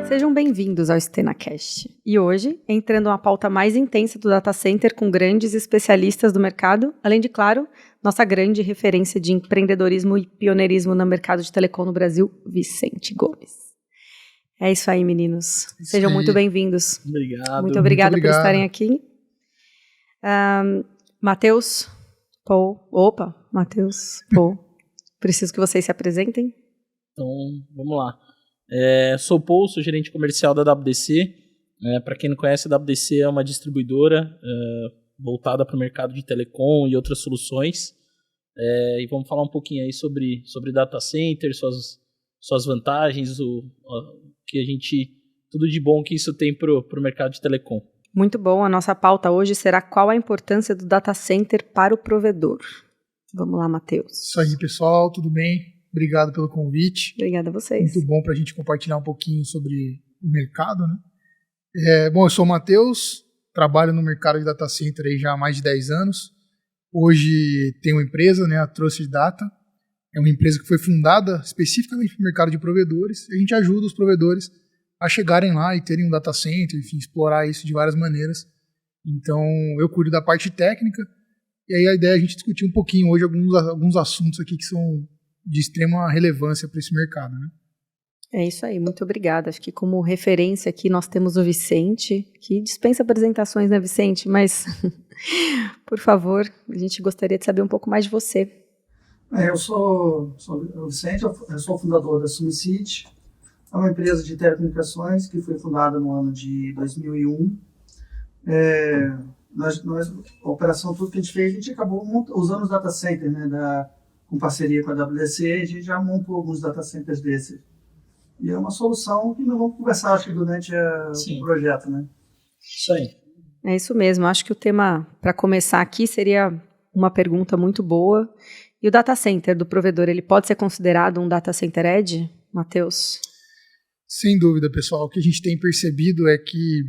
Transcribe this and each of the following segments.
Sejam bem-vindos ao StenaCast. E hoje, entrando uma pauta mais intensa do data center com grandes especialistas do mercado, além de, claro, nossa grande referência de empreendedorismo e pioneirismo no mercado de telecom no Brasil, Vicente Gomes. É isso aí, meninos. Sejam muito bem-vindos. Obrigado. Muito obrigada por estarem aqui. Matheus, Paul. Matheus, Paul. Preciso que vocês se apresentem. Então, vamos lá. Sou o Paul, sou gerente comercial da WDC. Para quem não conhece, a WDC é uma distribuidora voltada para o mercado de telecom e outras soluções. E vamos falar um pouquinho aí sobre data center, suas vantagens, tudo de bom que isso tem para o mercado de telecom. Muito bom. A nossa pauta hoje será qual a importância do data center para o provedor. Vamos lá, Matheus. Isso aí, pessoal. Tudo bem? Obrigado pelo convite. Obrigada a vocês. Muito bom para a gente compartilhar um pouquinho sobre o mercado, né? Bom, eu sou o Matheus, trabalho no mercado de data center aí já há mais de 10 anos. Hoje tenho uma empresa, né, a Trusted Data. É uma empresa que foi fundada especificamente para o mercado de provedores. A gente ajuda os provedores a chegarem lá e terem um data center, enfim, explorar isso de várias maneiras. Então, eu cuido da parte técnica. E aí a ideia é a gente discutir um pouquinho hoje alguns assuntos aqui que são de extrema relevância para esse mercado, né? É isso aí, muito obrigada. Acho que como referência aqui nós temos o Vicente, que dispensa apresentações, né, Vicente? Mas, por favor, a gente gostaria de saber um pouco mais de você. Eu sou o Vicente, eu sou o fundador da Sumicity. É uma empresa de telecomunicações que foi fundada no ano de 2001. A operação, tudo que a gente fez, a gente acabou usando os data centers, né, com parceria com a WDC, a gente já montou alguns data centers desses. E é uma solução que nós vamos conversar, acho que durante o projeto, né? Isso aí. É isso mesmo. Acho que o tema, para começar aqui, seria uma pergunta muito boa. E o data center do provedor, ele pode ser considerado um data center edge, Matheus? Sem dúvida, pessoal. O que a gente tem percebido é que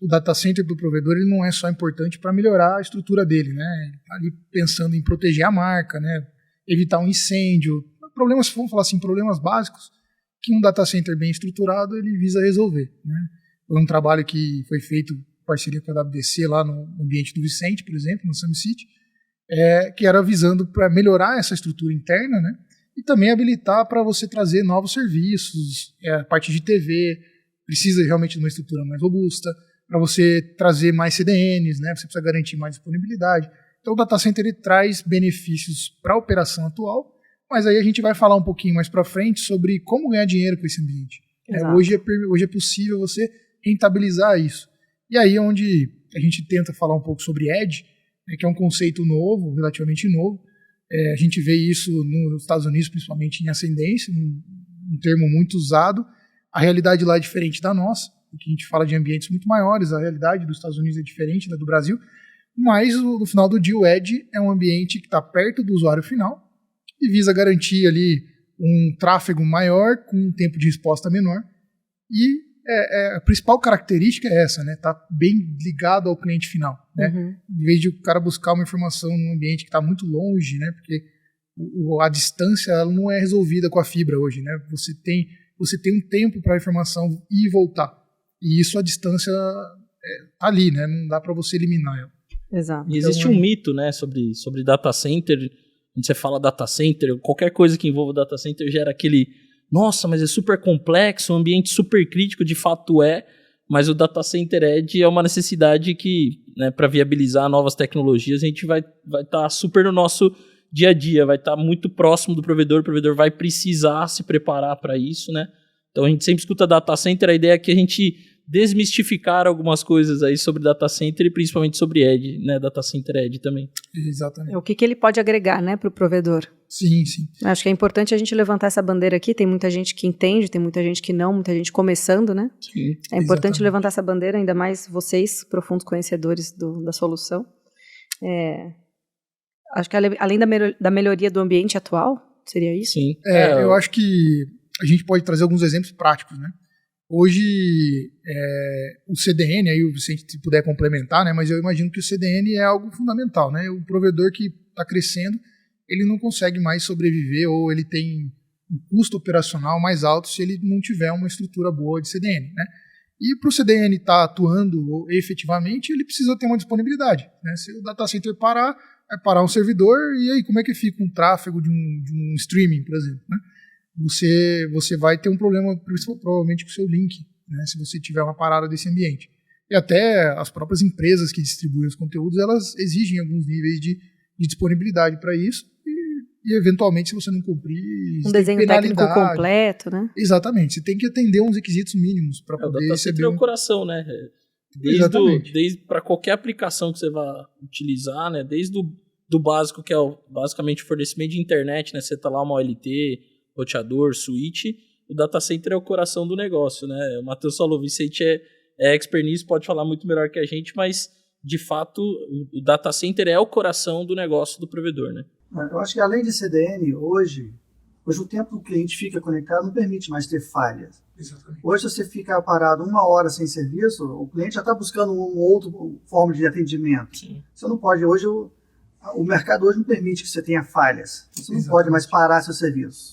o data center do provedor ele não é só importante para melhorar a estrutura dele, né? Ele está ali pensando em proteger a marca, né? Evitar um incêndio, vamos falar assim, problemas básicos que um data center bem estruturado ele visa resolver, né? Foi um trabalho que foi feito em parceria com a WDC lá no ambiente do Vicente, por exemplo, no Sumicity, que era visando para melhorar essa estrutura interna, né? E também habilitar para você trazer novos serviços, a parte de TV, precisa realmente de uma estrutura mais robusta, para você trazer mais CDNs, né? Você precisa garantir mais disponibilidade. Então o data center ele traz benefícios para a operação atual, mas aí a gente vai falar um pouquinho mais para frente sobre como ganhar dinheiro com esse ambiente. Hoje é possível você rentabilizar isso. E aí é onde a gente tenta falar um pouco sobre Edge, né, que é um conceito novo, relativamente novo. A gente vê isso nos Estados Unidos, principalmente em ascendência, um termo muito usado. A realidade lá é diferente da nossa, porque a gente fala de ambientes muito maiores, a realidade dos Estados Unidos é diferente da do Brasil, mas no final do dia o Edge é um ambiente que está perto do usuário final e visa garantir ali um tráfego maior com um tempo de resposta menor. E a principal característica é essa, né? Tá bem ligado ao cliente final, né? Em vez de o cara buscar uma informação num ambiente que está muito longe, né? Porque a distância ela não é resolvida com a fibra hoje, né? Você tem um tempo para a informação ir e voltar. E isso a distância tá ali, né? Não dá para você eliminar ela. Exato. E existe um mito, né, sobre data center. Quando você fala data center, qualquer coisa que envolva data center gera aquele, nossa, mas é super complexo, um ambiente super crítico, de fato mas o data center edge é uma necessidade que, né, para viabilizar novas tecnologias, a gente vai estar super no nosso dia a dia, vai estar muito próximo do provedor, o provedor vai precisar se preparar para isso, né? Então a gente sempre escuta data center, a ideia é que a gente desmistificar algumas coisas aí sobre data center e principalmente sobre Edge, né? Data center Edge também. Exatamente. O que ele pode agregar, né, para o provedor? Sim, sim. Acho que é importante a gente levantar essa bandeira aqui. Tem muita gente que entende, tem muita gente que não, muita gente começando, né? Sim. É importante levantar essa bandeira, ainda mais vocês, profundos conhecedores da solução. Acho que além da melhoria do ambiente atual, seria isso? Sim. Eu acho que a gente pode trazer alguns exemplos práticos, né? Hoje, o CDN, aí o Vicente se puder complementar, né, mas eu imagino que o CDN é algo fundamental, né? O provedor que está crescendo, ele não consegue mais sobreviver ou ele tem custo operacional mais alto se ele não tiver uma estrutura boa de CDN, né? E para o CDN estar atuando efetivamente, ele precisa ter uma disponibilidade, né? Se o data center parar, vai parar um servidor, e aí como é que fica um tráfego de um streaming, por exemplo, né? Você vai ter um problema provavelmente com o seu link, né? Se você tiver uma parada desse ambiente. E até as próprias empresas que distribuem os conteúdos, elas exigem alguns níveis de disponibilidade para isso, e eventualmente, se você não cumprir, um desenho técnico completo, né? Exatamente, você tem que atender uns requisitos mínimos para poder receber. É o coração, né? Desde para qualquer aplicação que você vá utilizar, né? Desde do básico, que é basicamente o fornecimento de internet, né? Você tá lá uma OLT, roteador, switch, o data center é o coração do negócio, né? O Matheus falou, o Vicente é expert nisso, pode falar muito melhor que a gente, mas de fato o data center é o coração do negócio do provedor, né? Eu acho que além de CDN, hoje o tempo que o cliente fica conectado não permite mais ter falhas. Exatamente. Hoje, se você ficar parado 1 hora sem serviço, o cliente já está buscando uma outra forma de atendimento. Sim. Você não pode, hoje, o mercado hoje não permite que você tenha falhas. Você não pode mais parar seu serviço.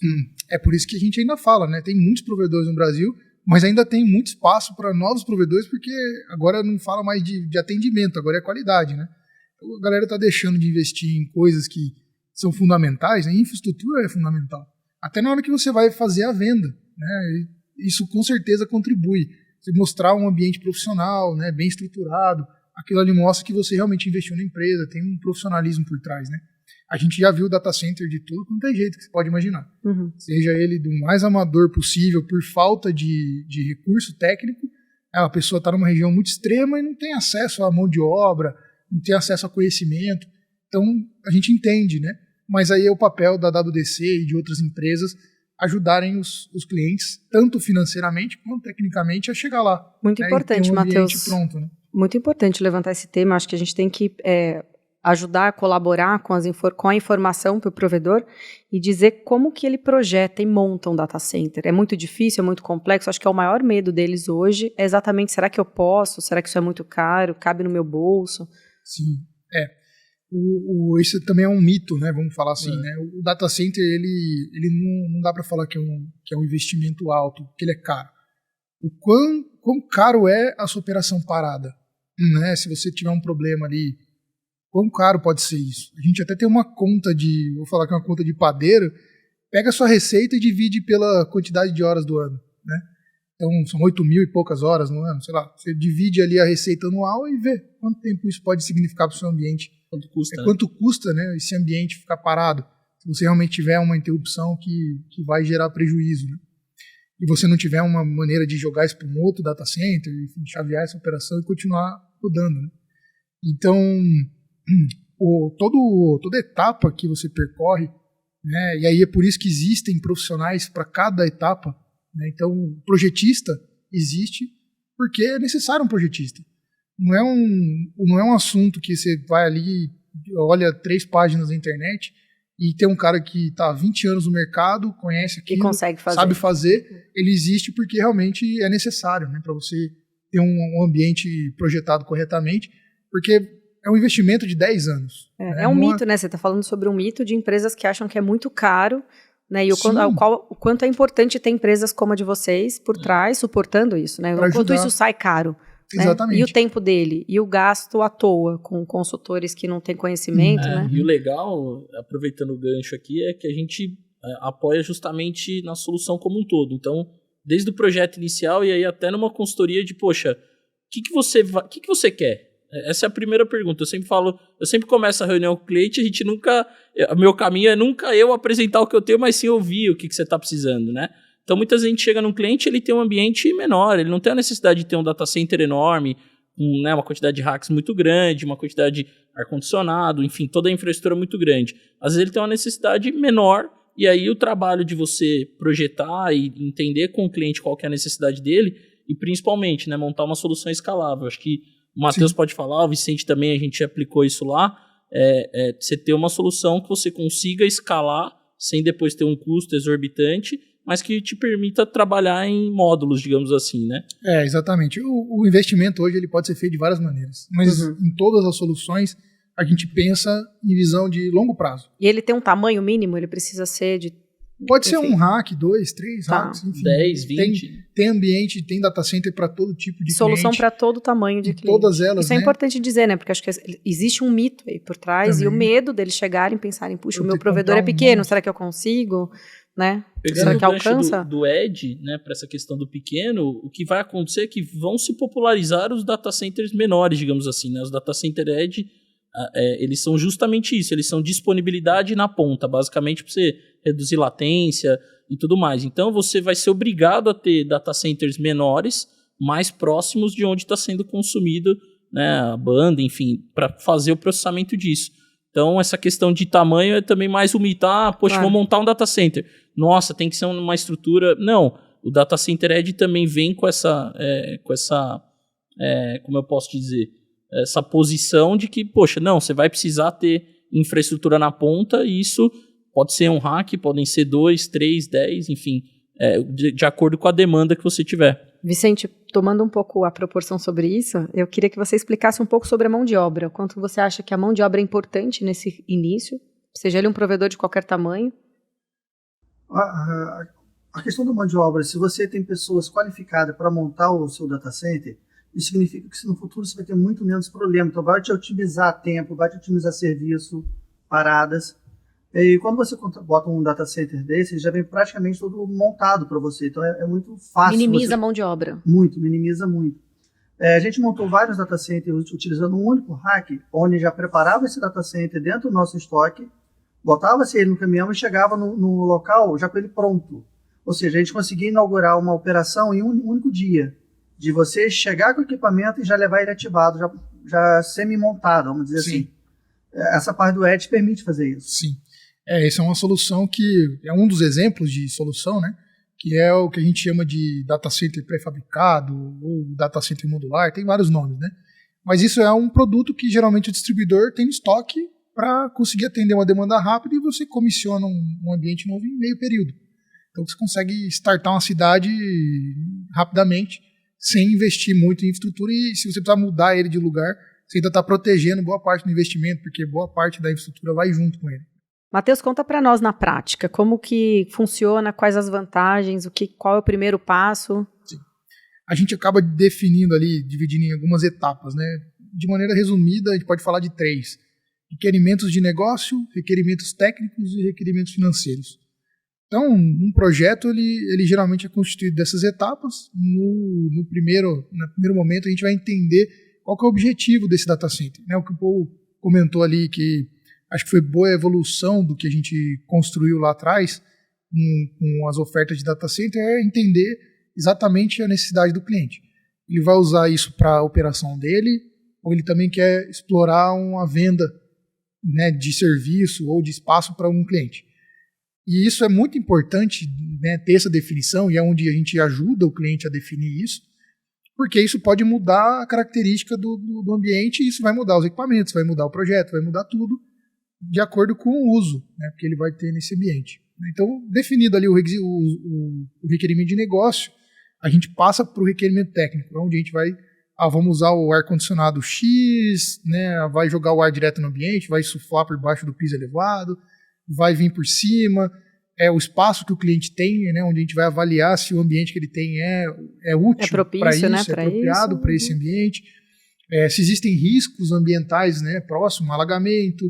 É por isso que a gente ainda fala, né? Tem muitos provedores no Brasil, mas ainda tem muito espaço para novos provedores, porque agora não fala mais de atendimento, agora é qualidade, né? A galera está deixando de investir em coisas que são fundamentais, né? A infraestrutura é fundamental. Até na hora que você vai fazer a venda, né? Isso com certeza contribui. Você mostrar um ambiente profissional, né? Bem estruturado, aquilo ali mostra que você realmente investiu na empresa, tem um profissionalismo por trás, né? A gente já viu data center de tudo quanto é jeito que você pode imaginar. Seja ele do mais amador possível por falta de recurso técnico, a pessoa está numa região muito extrema e não tem acesso à mão de obra, não tem acesso a conhecimento. Então, a gente entende, né? Mas aí é o papel da WDC e de outras empresas ajudarem os clientes, tanto financeiramente quanto tecnicamente, a chegar lá. Muito importante, Matheus. Pronto, né? Muito importante levantar esse tema. Acho que a gente tem que ajudar a colaborar com a informação para o provedor e dizer como que ele projeta e monta um data center. É muito difícil, é muito complexo. Acho que é o maior medo deles hoje é exatamente, será que eu posso? Será que isso é muito caro? Cabe no meu bolso? Sim, isso também é um mito, né? Vamos falar assim, né? O data center, ele não dá para falar que é um investimento alto, que ele é caro. O quão caro é a sua operação parada, né? Se você tiver um problema ali, quão caro pode ser isso? A gente até tem uma conta vou falar que é uma conta de padeiro, pega a sua receita e divide pela quantidade de horas do ano, né? Então, são 8.000 e poucas horas no ano, sei lá. Você divide ali a receita anual e vê quanto tempo isso pode significar para o seu ambiente. Quanto custa, quanto custa, né, esse ambiente ficar parado, se você realmente tiver uma interrupção que vai gerar prejuízo, né? E você não tiver uma maneira de jogar isso para um outro data center, enfim, chavear essa operação e continuar rodando, né? Então, toda etapa que você percorre, né, e aí é por isso que existem profissionais para cada etapa, né? Então, o projetista existe porque é necessário um projetista. Não é um assunto que você vai ali, olha 3 páginas na internet e tem um cara que está há 20 anos no mercado, conhece aquilo, e consegue fazer. Sabe fazer. Ele existe porque realmente é necessário, né, para você ter um ambiente projetado corretamente, porque é um investimento de 10 anos. É um mito, né? Você está falando sobre um mito de empresas que acham que é muito caro, né? E o quanto é importante ter empresas como a de vocês por trás, suportando isso, né? O quanto isso sai caro. Exatamente. Né? E o tempo dele, e o gasto à toa, com consultores que não têm conhecimento, né? E o legal, aproveitando o gancho aqui, é que a gente apoia justamente na solução como um todo. Então, desde o projeto inicial e aí até numa consultoria de, poxa, o que você quer? Essa é a primeira pergunta. Eu sempre começo a reunião com o cliente, o meu caminho é nunca eu apresentar o que eu tenho, mas sim ouvir o que você está precisando, né? Então, muitas vezes a gente chega num cliente, ele tem um ambiente menor, ele não tem a necessidade de ter um data center enorme, né, uma quantidade de racks muito grande, uma quantidade de ar-condicionado, enfim, toda a infraestrutura muito grande. Às vezes ele tem uma necessidade menor, e aí o trabalho de você projetar e entender com o cliente qual que é a necessidade dele, e principalmente, né, montar uma solução escalável. Acho que o Matheus pode falar, o Vicente também, a gente aplicou isso lá, você ter uma solução que você consiga escalar sem depois ter um custo exorbitante, mas que te permita trabalhar em módulos, digamos assim, né? Exatamente. O investimento hoje ele pode ser feito de várias maneiras, mas em todas as soluções a gente pensa em visão de longo prazo. E ele tem um tamanho mínimo? Ele precisa ser de Pode ser Enfim. um rack, 2, 3 Tá. racks, enfim. 10, 20. Tem ambiente, tem data center para todo tipo de Solução cliente. para todo tamanho de em cliente. todas elas, Isso é né? importante dizer, né? Porque acho que existe um mito aí por trás e o Também. medo deles chegarem e pensarem, puxa, Eu o meu ter que provedor é comprar um pequeno, monte. será que eu consigo? Né? Pegando Será o que gancho alcança? do Ed, né, para essa questão do pequeno, o que vai acontecer é que vão se popularizar os data centers menores, digamos assim, né? Os data center Edge, eles são justamente isso, eles são disponibilidade na ponta, basicamente para você reduzir latência e tudo mais. Então você vai ser obrigado a ter data centers menores, mais próximos de onde está sendo consumido, né, a banda, enfim, para fazer o processamento disso. Então, essa questão de tamanho é também mais um mito. Poxa, Claro. vou montar um data center. Nossa, tem que ser uma estrutura... Não, o Data Center Edge também vem com essa como eu posso dizer, essa posição de que, poxa, não, você vai precisar ter infraestrutura na ponta e isso pode ser um rack, podem ser 2, 3, 10, enfim, de acordo com a demanda que você tiver. Vicente, tomando um pouco a proporção sobre isso, eu queria que você explicasse um pouco sobre a mão de obra. O quanto você acha que a mão de obra é importante nesse início, seja ele um provedor de qualquer tamanho? A questão da mão de obra, se você tem pessoas qualificadas para montar o seu data center, isso significa que no futuro você vai ter muito menos problema. Então vai te otimizar tempo, vai te otimizar serviço, paradas. E quando você bota um data center desse, ele já vem praticamente todo montado para você. Então é muito fácil. Minimiza a mão de obra. Muito, minimiza muito. A gente montou vários data centers utilizando um único rack, onde já preparava esse data center dentro do nosso estoque, botava-se ele no caminhão e chegava no local já com ele pronto. Ou seja, a gente conseguia inaugurar uma operação em um único dia, de você chegar com o equipamento e já levar ele ativado, já semi-montado, vamos dizer Sim. assim. Essa parte do Edge permite fazer isso. Sim. Essa é uma solução que é um dos exemplos de solução, né? Que é o que a gente chama de data center pré-fabricado ou data center modular, tem vários nomes, né? Mas isso é um produto que geralmente o distribuidor tem em estoque para conseguir atender uma demanda rápida e você comissiona um ambiente novo em meio período. Então você consegue startar uma cidade rapidamente, sem investir muito em infraestrutura, e se você precisar mudar ele de lugar, você ainda está protegendo boa parte do investimento, porque boa parte da infraestrutura vai junto com ele. Matheus, conta para nós na prática, como que funciona, quais as vantagens, qual é o primeiro passo? Sim. A gente acaba definindo ali, dividindo em algumas etapas, né? De maneira resumida, a gente pode falar de 3. Requerimentos de negócio, requerimentos técnicos e requerimentos financeiros. Então, um projeto, ele geralmente é constituído dessas etapas. No primeiro momento, a gente vai entender qual que é o objetivo desse data center. Né? O que o Paul comentou ali, que acho que foi boa a evolução do que a gente construiu lá atrás, com as ofertas de data center, é entender exatamente a necessidade do cliente. Ele vai usar isso para a operação dele, ou ele também quer explorar uma venda, né, de serviço ou de espaço para um cliente. E isso é muito importante, né, ter essa definição, e é onde a gente ajuda o cliente a definir isso, porque isso pode mudar a característica do ambiente, e isso vai mudar os equipamentos, vai mudar o projeto, vai mudar tudo de acordo com o uso, né, que ele vai ter nesse ambiente. Então, definido ali o requerimento de negócio, a gente passa para o requerimento técnico, onde a gente vai, vamos usar o ar-condicionado X, né, vai jogar o ar direto no ambiente, vai suflar por baixo do piso elevado, vai vir por cima, o espaço que o cliente tem, né, onde a gente vai avaliar se o ambiente que ele tem é útil para isso, né, é apropriado para esse ambiente, se existem riscos ambientais, né, próximo, alagamento,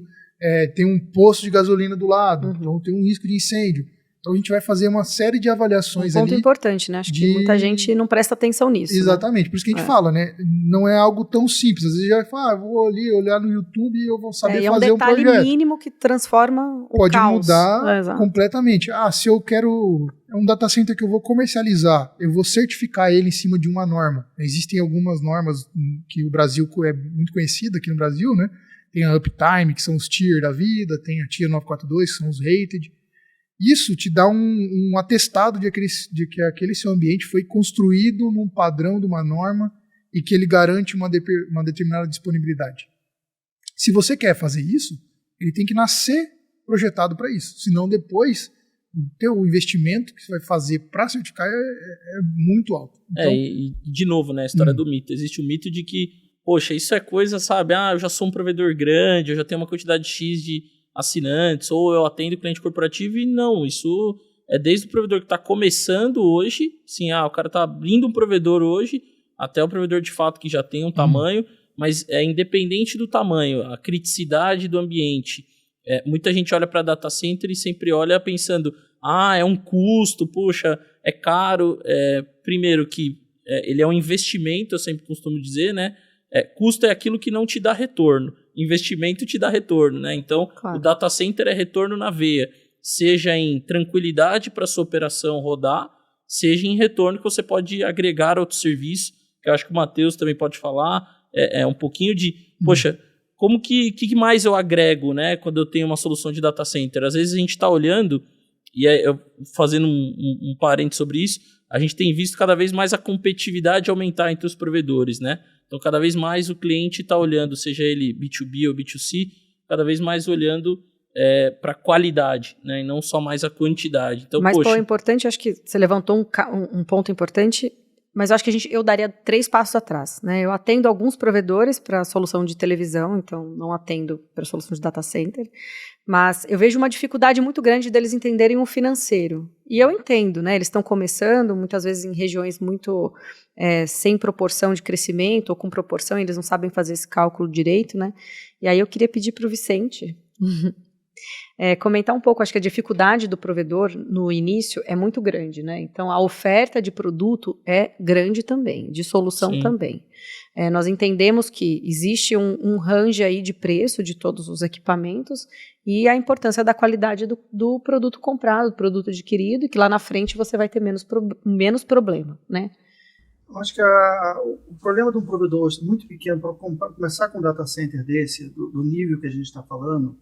tem um posto de gasolina do lado, então tem um risco de incêndio. Então a gente vai fazer uma série de avaliações ali. Um ponto importante, né? Acho que muita gente não presta atenção nisso. Exatamente, né? Por isso que a gente fala, né? Não é algo tão simples. Às vezes já fala, vou ali olhar no YouTube e eu vou saber fazer um projeto. É um detalhe mínimo que transforma o Pode caos. mudar completamente. Se eu quero... É um data center que eu vou comercializar, eu vou certificar ele em cima de uma norma. Existem algumas normas que o Brasil é muito conhecida aqui no Brasil, né? Tem a Uptime, que são os tier da vida, tem a Tier 942, que são os rated. Isso te dá um atestado de que aquele seu ambiente foi construído num padrão de uma norma e que ele garante uma determinada disponibilidade. Se você quer fazer isso, ele tem que nascer projetado para isso. Senão depois o investimento que você vai fazer para certificar é muito alto. Então, e de novo, né, a história do mito. Existe o mito de que, poxa, isso é coisa, sabe, eu já sou um provedor grande, eu já tenho uma quantidade X de assinantes, ou eu atendo cliente corporativo, e não, isso é desde o provedor que está começando hoje, assim, o cara está abrindo um provedor hoje, até o provedor de fato que já tem um tamanho, mas é independente do tamanho, a criticidade do ambiente. Muita gente olha para data center e sempre olha pensando, é um custo, poxa, é caro. Primeiro que ele é um investimento, eu sempre costumo dizer, né? Custo é aquilo que não te dá retorno. Investimento te dá retorno, né? Então, claro. O data center é retorno na veia. Seja em tranquilidade para a sua operação rodar, seja em retorno que você pode agregar outro serviço, que eu acho que o Matheus também pode falar, um pouquinho de, poxa, como que mais eu agrego, né, quando eu tenho uma solução de data center? Às vezes a gente está olhando, e eu fazendo um parênteses sobre isso, a gente tem visto cada vez mais a competitividade aumentar entre os provedores, né? Então, cada vez mais o cliente está olhando, seja ele B2B ou B2C, cada vez mais olhando para a qualidade, né? E não só mais a quantidade. Então, mas, é importante, acho que você levantou um ponto importante, mas eu acho que eu daria 3 passos atrás, né? Eu atendo alguns provedores para solução de televisão, então não atendo para solução de data center, mas eu vejo uma dificuldade muito grande deles entenderem o financeiro. E eu entendo, né? Eles estão começando, muitas vezes em regiões muito sem proporção de crescimento, ou com proporção, eles não sabem fazer esse cálculo direito, né? E aí eu queria pedir para o Vicente comentar um pouco. Acho que a dificuldade do provedor no início é muito grande, né? Então a oferta de produto é grande também, de solução Sim. também. Nós entendemos que existe um range aí de preço de todos os equipamentos e a importância da qualidade do produto comprado, do produto adquirido, e que lá na frente você vai ter menos problema, né? Eu acho que o problema de um provedor muito pequeno para começar com um data center desse, do nível que a gente está falando,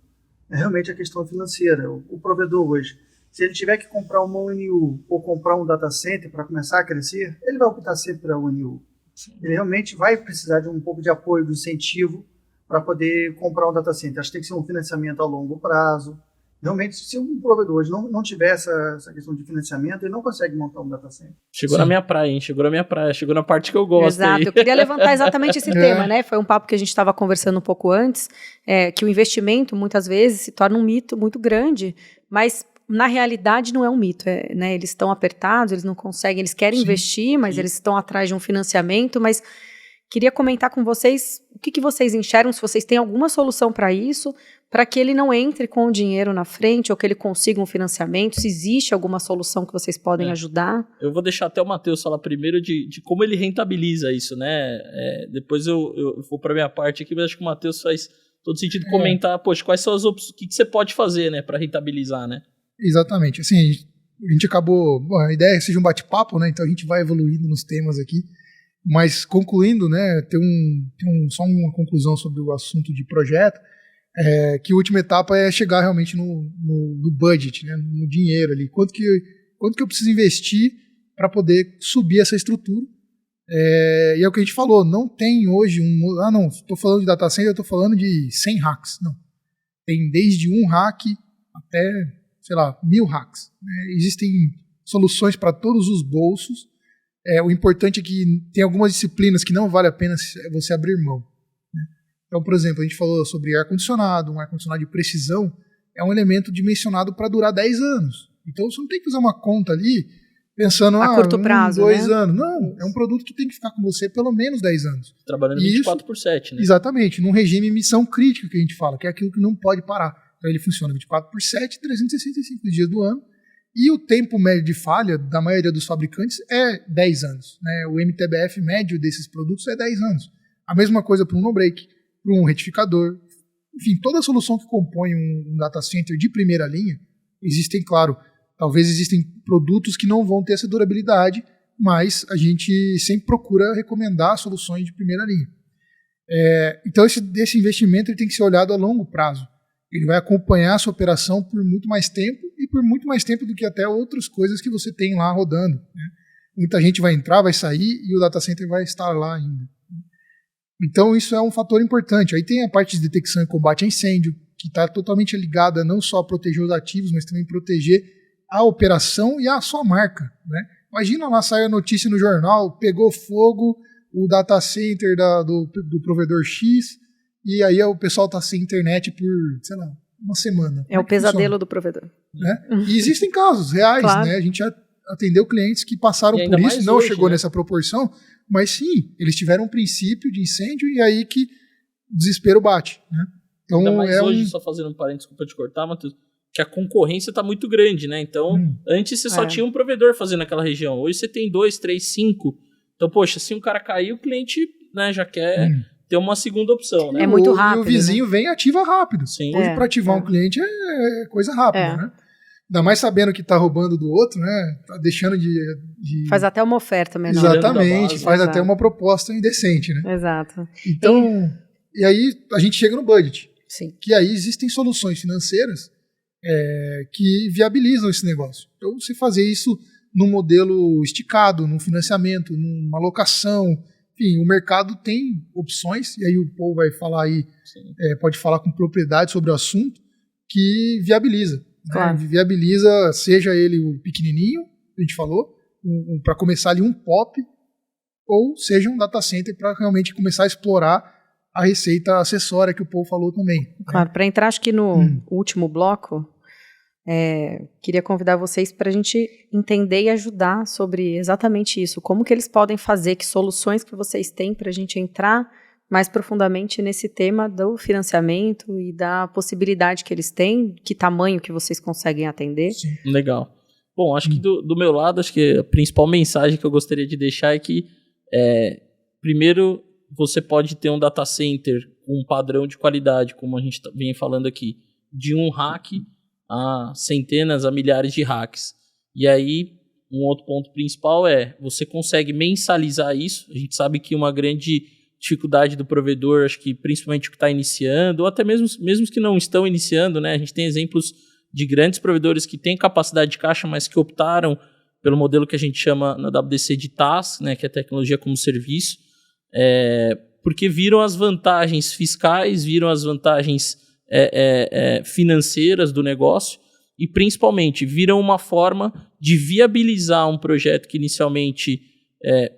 é realmente a questão financeira. O provedor hoje, se ele tiver que comprar uma ONU ou comprar um data center para começar a crescer, ele vai optar sempre pela ONU. Ele realmente vai precisar de um pouco de apoio, de incentivo para poder comprar um data center. Acho que tem que ser um financiamento a longo prazo. Realmente, se um provedor hoje não tiver essa questão de financiamento, ele não consegue montar um data center. Chegou na minha praia, hein? Chegou na parte que eu gosto. Exato, aí. Eu queria levantar exatamente esse tema, né? Foi um papo que a gente estava conversando um pouco antes, que o investimento, muitas vezes, se torna um mito muito grande, mas na realidade não é um mito, né? Eles estão apertados, eles não conseguem, eles querem investir, mas eles estão atrás de um financiamento, mas queria comentar com vocês o que vocês enxergam, se vocês têm alguma solução para isso, para que ele não entre com o dinheiro na frente ou que ele consiga um financiamento, se existe alguma solução que vocês podem ajudar. Eu vou deixar até o Matheus falar primeiro de como ele rentabiliza isso, né? Depois eu vou para a minha parte aqui, mas acho que o Matheus faz todo sentido comentar, poxa, quais são as opções, o que você pode fazer, né, para rentabilizar, né? Exatamente, assim, a gente acabou, a ideia é que seja um bate-papo, né, então a gente vai evoluindo nos temas aqui, mas concluindo, né, só uma conclusão sobre o assunto de projeto, que a última etapa é chegar realmente no budget, né, no dinheiro ali, quanto que eu preciso investir para poder subir essa estrutura, e é o que a gente falou, não tem hoje não, estou falando de data center, eu estou falando de 100 racks, não, tem desde um rack até, sei lá, 1000 racks, né? Existem soluções para todos os bolsos, o importante é que tem algumas disciplinas que não vale a pena você abrir mão, né? Então, por exemplo, a gente falou sobre ar-condicionado, um ar-condicionado de precisão é um elemento dimensionado para durar 10 anos. Então, você não tem que fazer uma conta ali pensando a curto prazo, 2 anos. Não, é um produto que tem que ficar com você pelo menos 10 anos. Trabalhando 24/7, né? Exatamente, num regime missão crítica que a gente fala, que é aquilo que não pode parar. Então, ele funciona 24/7, 365 dias do ano. E o tempo médio de falha da maioria dos fabricantes é 10 anos, né? O MTBF médio desses produtos é 10 anos. A mesma coisa para um no-break, para um retificador. Enfim, toda a solução que compõe um data center de primeira linha, talvez existem produtos que não vão ter essa durabilidade, mas a gente sempre procura recomendar soluções de primeira linha. Então, esse investimento ele tem que ser olhado a longo prazo. Ele vai acompanhar a sua operação por muito mais tempo e por muito mais tempo do que até outras coisas que você tem lá rodando, né? Muita gente vai entrar, vai sair e o data center vai estar lá ainda. Então isso é um fator importante. Aí tem a parte de detecção e combate a incêndio, que está totalmente ligada não só a proteger os ativos, mas também proteger a operação e a sua marca, né? Imagina lá sair a notícia no jornal, pegou fogo o data center do provedor X, e aí o pessoal está sem internet por, sei lá, uma semana. É o pesadelo do provedor. né? E existem casos reais, Claro. né? A gente já atendeu clientes que passaram E ainda por isso, mais não hoje, chegou né? nessa proporção, mas sim, eles tiveram um princípio de incêndio e aí que o desespero bate, né? Então Ainda mais é hoje, só fazendo um parênteses, desculpa te cortar, Matheus, que a concorrência está muito grande, né? Então, antes você só tinha um provedor fazendo naquela região. Hoje você tem 2, 3, 5. Então, poxa, se um cara cair, o cliente, né, já quer ter uma segunda opção, né? É muito E rápido, o vizinho vem e ativa rápido. Sim. Hoje, para ativar um cliente é coisa rápida, né? Ainda mais sabendo que tá roubando do outro, né? Tá deixando de... Faz até uma oferta menor. Exatamente, base. faz Exato. até uma proposta indecente, né? Exato. Então, e aí a gente chega no budget, Sim. que aí existem soluções financeiras que viabilizam esse negócio. Então, você fazer isso num modelo esticado, num financiamento, numa locação, enfim, o mercado tem opções, e aí o Paul vai falar aí, pode falar com propriedade sobre o assunto, que viabiliza. Claro. Né? Viabiliza, seja ele o pequenininho, a gente falou, para começar ali um POP, ou seja um data center para realmente começar a explorar a receita acessória que o Paul falou também. Claro, para entrar acho que no último bloco, queria convidar vocês para a gente entender e ajudar sobre exatamente isso. Como que eles podem fazer, que soluções que vocês têm para a gente entrar mais profundamente nesse tema do financiamento e da possibilidade que eles têm, que tamanho que vocês conseguem atender. Sim. Legal. Bom, acho que do meu lado, acho que a principal mensagem que eu gostaria de deixar é que, primeiro, você pode ter um data center com um padrão de qualidade, como a gente vem falando aqui, de um rack a centenas, a milhares de racks. E aí, um outro ponto principal você consegue mensalizar isso. A gente sabe que uma grande dificuldade do provedor, acho que principalmente o que está iniciando, ou até mesmo que não estão iniciando, né? A gente tem exemplos de grandes provedores que têm capacidade de caixa, mas que optaram pelo modelo que a gente chama na WDC de TaaS, né, que é tecnologia como serviço, porque viram as vantagens fiscais, viram as vantagens financeiras do negócio e, principalmente, viram uma forma de viabilizar um projeto que inicialmente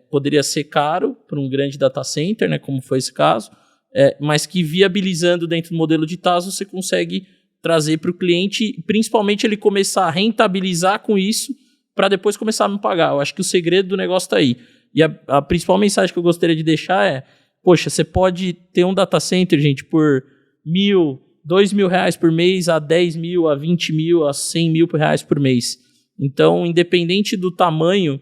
poderia ser caro para um grande data center, né, como foi esse caso, mas que viabilizando dentro do modelo de TaaS você consegue trazer para o cliente, principalmente ele começar a rentabilizar com isso para depois começar a me pagar. Eu acho que o segredo do negócio está aí. E a principal mensagem que eu gostaria de deixar poxa, você pode ter um data center, gente, por R$1.000, R$2.000 por mês, a 10 mil, a 20 mil, a 100 mil reais por mês. Então, independente do tamanho,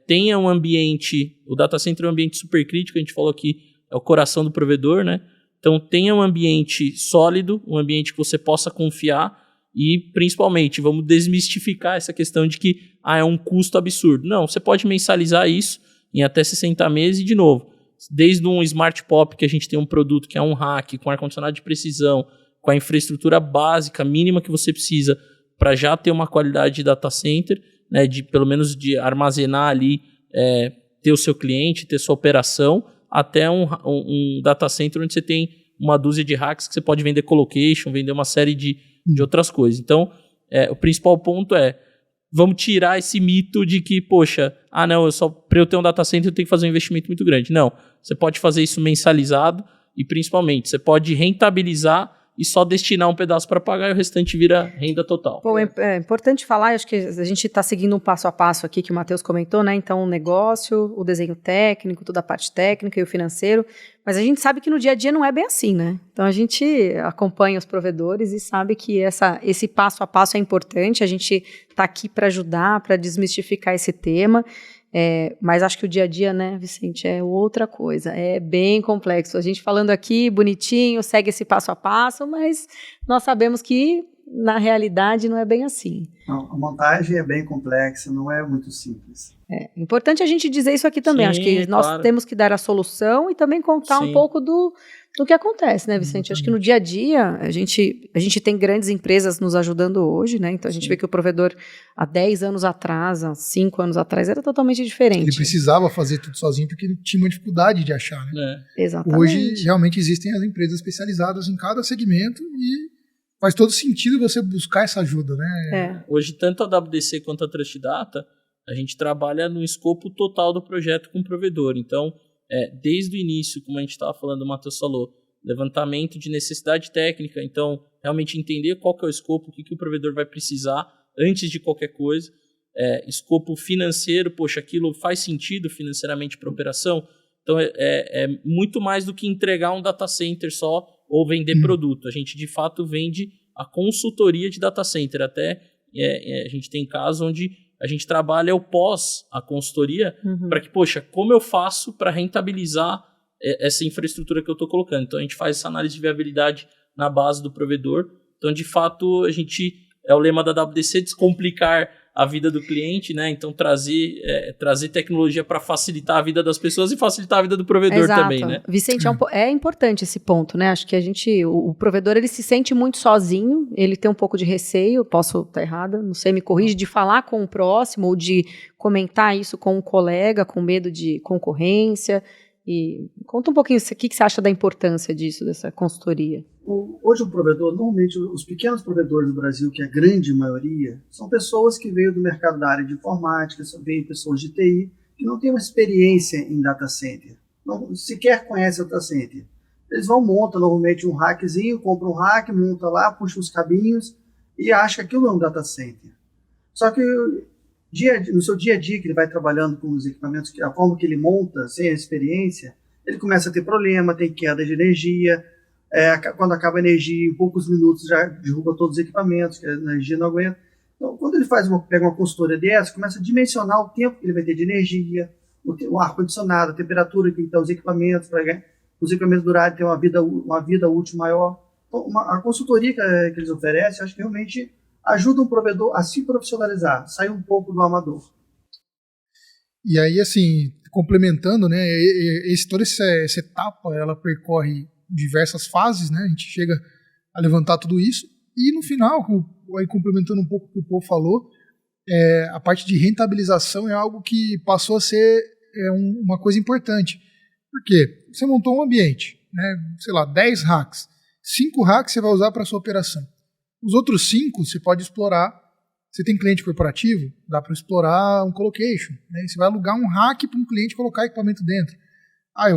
tenha um ambiente, o data center é um ambiente super crítico, a gente falou aqui, é o coração do provedor, né? Então, tenha um ambiente sólido, um ambiente que você possa confiar e, principalmente, vamos desmistificar essa questão de que é um custo absurdo. Não, você pode mensalizar isso em até 60 meses e, de novo, desde um Smart POP, que a gente tem um produto que é um rack, com ar-condicionado de precisão, com a infraestrutura básica, mínima que você precisa para já ter uma qualidade de data center, né, pelo menos de armazenar ali, ter o seu cliente, ter sua operação, até um data center onde você tem uma dúzia de racks que você pode vender colocation, vender uma série de outras coisas. Então, o principal ponto vamos tirar esse mito de que, poxa, não, para eu ter um data center eu tenho que fazer um investimento muito grande. Não, você pode fazer isso mensalizado e, principalmente, você pode rentabilizar e só destinar um pedaço para pagar e o restante vira renda total. Bom, é importante falar, acho que a gente está seguindo um passo a passo aqui que o Matheus comentou, né? Então, o negócio, o desenho técnico, toda a parte técnica e o financeiro, mas a gente sabe que no dia a dia não é bem assim, né? Então, a gente acompanha os provedores e sabe que esse passo a passo é importante, a gente está aqui para ajudar, para desmistificar esse tema. Mas acho que o dia a dia, né, Vicente, é outra coisa, é bem complexo. A gente falando aqui, bonitinho, segue esse passo a passo, mas nós sabemos que, na realidade, não é bem assim. Não, a montagem é bem complexa, não é muito simples. É importante a gente dizer isso aqui também. Sim, acho que nós temos que dar a solução e também contar um pouco do que acontece, né, Vicente? Acho que no dia a dia, a gente tem grandes empresas nos ajudando hoje, né? Então a gente vê que o provedor, há 10 anos atrás, há 5 anos atrás, era totalmente diferente. Ele precisava fazer tudo sozinho porque ele tinha uma dificuldade de achar, né? Exatamente. Hoje, realmente, existem as empresas especializadas em cada segmento e faz todo sentido você buscar essa ajuda, né? Hoje, tanto a WDC quanto a Trust Data, a gente trabalha no escopo total do projeto com o provedor. Então, desde o início, como a gente estava falando, o Matheus falou, levantamento de necessidade técnica. Então, realmente entender qual que é o escopo, o que o provedor vai precisar antes de qualquer coisa. Escopo financeiro, poxa, aquilo faz sentido financeiramente para a operação? Então, é muito mais do que entregar um data center só ou vender produto. A gente, de fato, vende a consultoria de data center. Até a gente tem casos onde a gente trabalha o pós a consultoria para que, poxa, como eu faço para rentabilizar essa infraestrutura que eu estou colocando? Então, a gente faz essa análise de viabilidade na base do provedor. Então, de fato, é o lema da WDC, descomplicar a vida do cliente, né? Então, trazer tecnologia para facilitar a vida das pessoas e facilitar a vida do provedor. Exato. Também, né? Vicente, é importante esse ponto, né? Acho que o provedor, ele se sente muito sozinho, ele tem um pouco de receio, posso estar errada, não sei, me corrige, de falar com o próximo ou de comentar isso com um colega, com medo de concorrência. E conta um pouquinho o que você acha da importância disso, dessa consultoria. Hoje o provedor, normalmente os pequenos provedores do Brasil, que é a grande maioria, são pessoas que veio do mercado da área de informática, veio pessoas de TI, que não têm uma experiência em data center, não sequer conhecem o data center. Eles montam normalmente um rackzinho, compram um rack, monta lá, puxa os cabinhos e acha que aquilo é um data center. Só que no seu dia a dia, que ele vai trabalhando com os equipamentos, a forma que ele monta, sem a experiência, ele começa a ter problema, tem queda de energia. Quando acaba a energia, em poucos minutos já derruba todos os equipamentos, que a energia não aguenta. Então, quando ele pega uma consultoria dessa, começa a dimensionar o tempo que ele vai ter de energia, o ar-condicionado, a temperatura que tem que estar os equipamentos, para os equipamentos durarem, ter uma vida útil maior. Então, a consultoria que eles oferecem, acho que realmente ajuda o provedor a se profissionalizar, sair um pouco do amador. E aí, assim, complementando, né, toda essa etapa, ela percorre diversas fases, né? A gente chega a levantar tudo isso e no final, aí complementando um pouco o que o Paul falou, a parte de rentabilização é algo que passou a ser uma coisa importante. Por quê? Você montou um ambiente, né? Sei lá, 10 racks. 5 racks você vai usar para sua operação. Os outros 5 você pode explorar. Você tem cliente corporativo, dá para explorar um colocation, né? Você vai alugar um rack para um cliente colocar equipamento dentro. Eu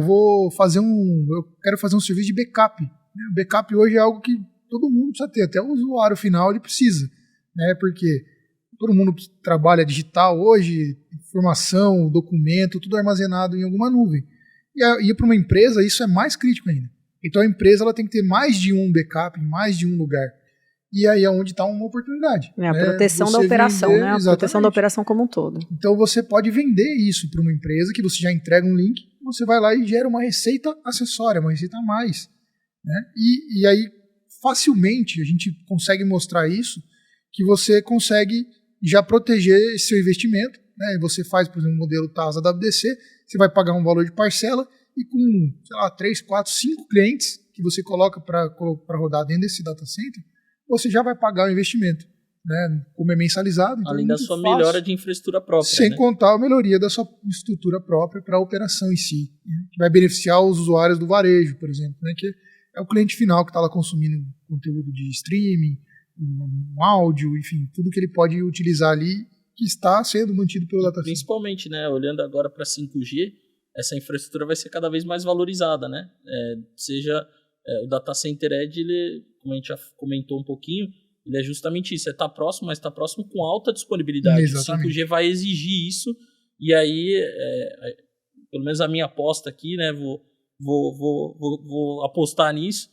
quero fazer um serviço de backup. O backup hoje é algo que todo mundo precisa ter, até o usuário final ele precisa, né? Porque todo mundo trabalha digital hoje, informação, documento, tudo armazenado em alguma nuvem. E para uma empresa isso é mais crítico ainda. Então a empresa ela tem que ter mais de um backup em mais de um lugar. E aí é onde está uma oportunidade. A proteção da operação, né? A proteção da operação como um todo. Então você pode vender isso para uma empresa que você já entrega um link, você vai lá e gera uma receita acessória, uma receita a mais. Né? E aí, facilmente, a gente consegue mostrar isso, que você consegue já proteger esse seu investimento. Né? Você faz, por exemplo, um modelo TAS WDC, você vai pagar um valor de parcela e com, 3, 4, 5 clientes que você coloca para rodar dentro desse data center, você já vai pagar o investimento, né? Como é mentalizado. Então além da sua melhora de infraestrutura própria. Sem contar a melhoria da sua estrutura própria para a operação em si, né? Que vai beneficiar os usuários do varejo, por exemplo, né? Que é o cliente final que está lá consumindo conteúdo de streaming, um áudio, enfim, tudo que ele pode utilizar ali que está sendo mantido pelo data center. Principalmente, né, olhando agora para 5G, essa infraestrutura vai ser cada vez mais valorizada, né? Seja o data center edge, ele, como a gente já comentou um pouquinho, ele é justamente isso, está próximo, mas está próximo com alta disponibilidade. Exatamente. O 5G vai exigir isso, e aí, pelo menos a minha aposta aqui, né, vou apostar nisso,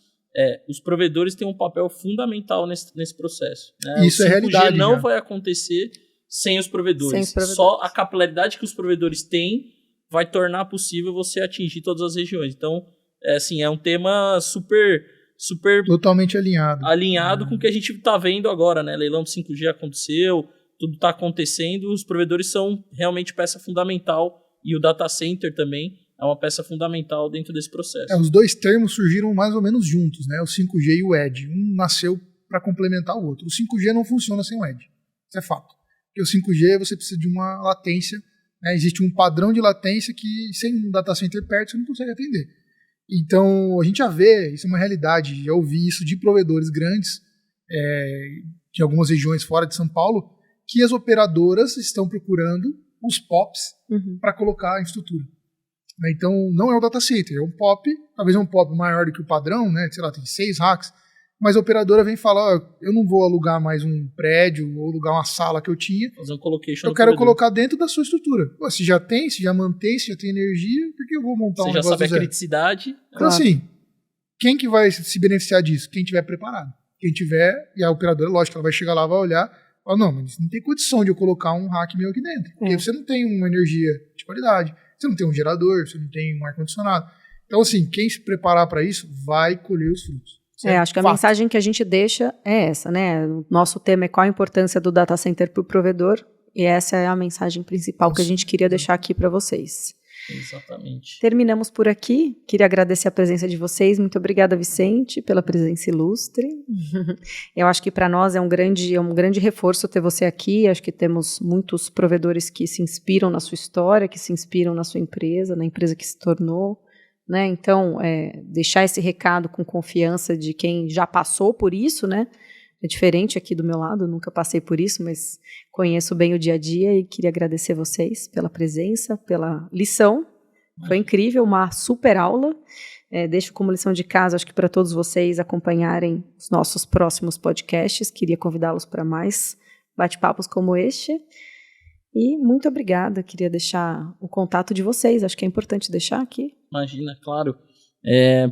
os provedores têm um papel fundamental nesse processo. Né? Isso é realidade. O 5G não vai acontecer sem os provedores. Só a capilaridade que os provedores têm vai tornar possível você atingir todas as regiões. Então, é um tema super totalmente alinhado com o que a gente está vendo agora, né? Leilão do 5G aconteceu, tudo está acontecendo, os provedores são realmente peça fundamental e o data center também é uma peça fundamental dentro desse processo. Os dois termos surgiram mais ou menos juntos, né? O 5G e o Edge. Um nasceu para complementar o outro. O 5G não funciona sem o Edge. Isso é fato. Porque o 5G você precisa de uma latência, né? Existe um padrão de latência que sem um data center perto você não consegue atender. Então, a gente já vê, isso é uma realidade, já ouvi isso de provedores grandes, de algumas regiões fora de São Paulo, que as operadoras estão procurando os POPs para colocar a infraestrutura. Então, não é um data center, é um POP, talvez é um POP maior do que o padrão, né? Sei lá, tem 6 racks, mas a operadora vem falar, eu não vou alugar mais um prédio ou alugar uma sala que eu tinha, Fazer um colocation eu quero colocar dentro da sua estrutura. Pô, se já tem, se já mantém, se já tem energia, por que eu vou montar um negócio Você já sabe a zero? criticidade. Então assim, quem que vai se beneficiar disso? Quem tiver preparado. Quem tiver, e a operadora, lógico, ela vai chegar lá, vai olhar, fala, não, mas não tem condição de eu colocar um rack meu aqui dentro. Porque você não tem uma energia de qualidade, você não tem um gerador, você não tem um ar-condicionado. Então assim, quem se preparar para isso vai colher os frutos. Acho que a mensagem que a gente deixa é essa, né? O nosso tema é qual a importância do data center para o provedor, e essa é a mensagem principal que a gente queria deixar aqui para vocês. Exatamente. Terminamos por aqui. Queria agradecer a presença de vocês. Muito obrigada, Vicente, pela presença ilustre. Eu acho que para nós é um grande reforço ter você aqui. Acho que temos muitos provedores que se inspiram na sua história, que se inspiram na sua empresa, na empresa que se tornou. Né? Então, deixar esse recado com confiança de quem já passou por isso, né? É diferente aqui do meu lado, nunca passei por isso, mas conheço bem o dia a dia e queria agradecer vocês pela presença, pela lição. Foi incrível, uma super aula. Deixo como lição de casa, acho que para todos vocês acompanharem os nossos próximos podcasts. Queria convidá-los para mais bate-papos como este. E muito obrigada, queria deixar o contato de vocês, acho que é importante deixar aqui. Imagina, claro.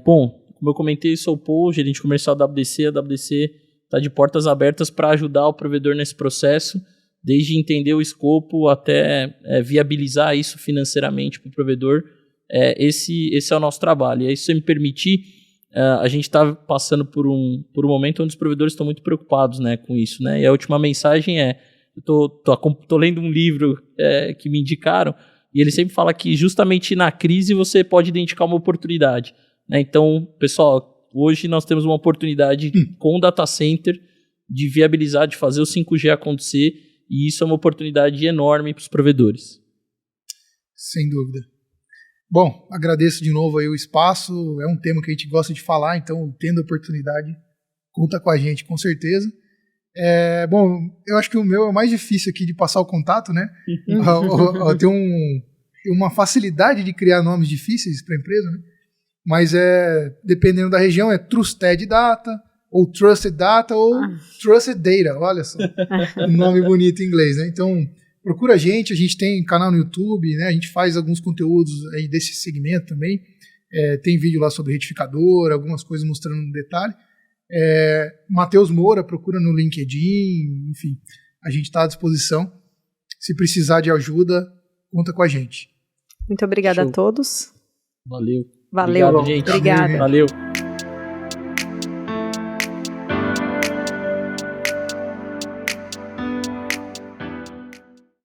Bom, como eu comentei, sou o Paul, gerente comercial da WDC. A WDC está de portas abertas para ajudar o provedor nesse processo, desde entender o escopo até viabilizar isso financeiramente para o provedor. Esse é o nosso trabalho. E aí, se você me permitir, a gente está passando por um momento onde os provedores estão muito preocupados, né, com isso. Né? E a última mensagem eu tô lendo um livro que me indicaram, e ele sempre fala que justamente na crise você pode identificar uma oportunidade. Né? Então, pessoal, hoje nós temos uma oportunidade com o data center de viabilizar, de fazer o 5G acontecer, e isso é uma oportunidade enorme para os provedores. Sem dúvida. Bom, agradeço de novo aí o espaço, é um tema que a gente gosta de falar, então tendo a oportunidade, conta com a gente, com certeza. Bom, eu acho que o meu é o mais difícil aqui de passar o contato, né? Tem uma facilidade de criar nomes difíceis para a empresa, né? Mas dependendo da região, é Trusted Data, ou Trusted Data, ou Trusted Data, olha só, um nome bonito em inglês, né? Então, procura a gente tem canal no YouTube, né? A gente faz alguns conteúdos aí desse segmento também, tem vídeo lá sobre retificador, algumas coisas mostrando no detalhe. Matheus Moura, procura no LinkedIn, enfim, a gente está à disposição. Se precisar de ajuda, conta com a gente. Muito obrigada a todos. Valeu. Valeu, obrigado, gente. Obrigada. Valeu.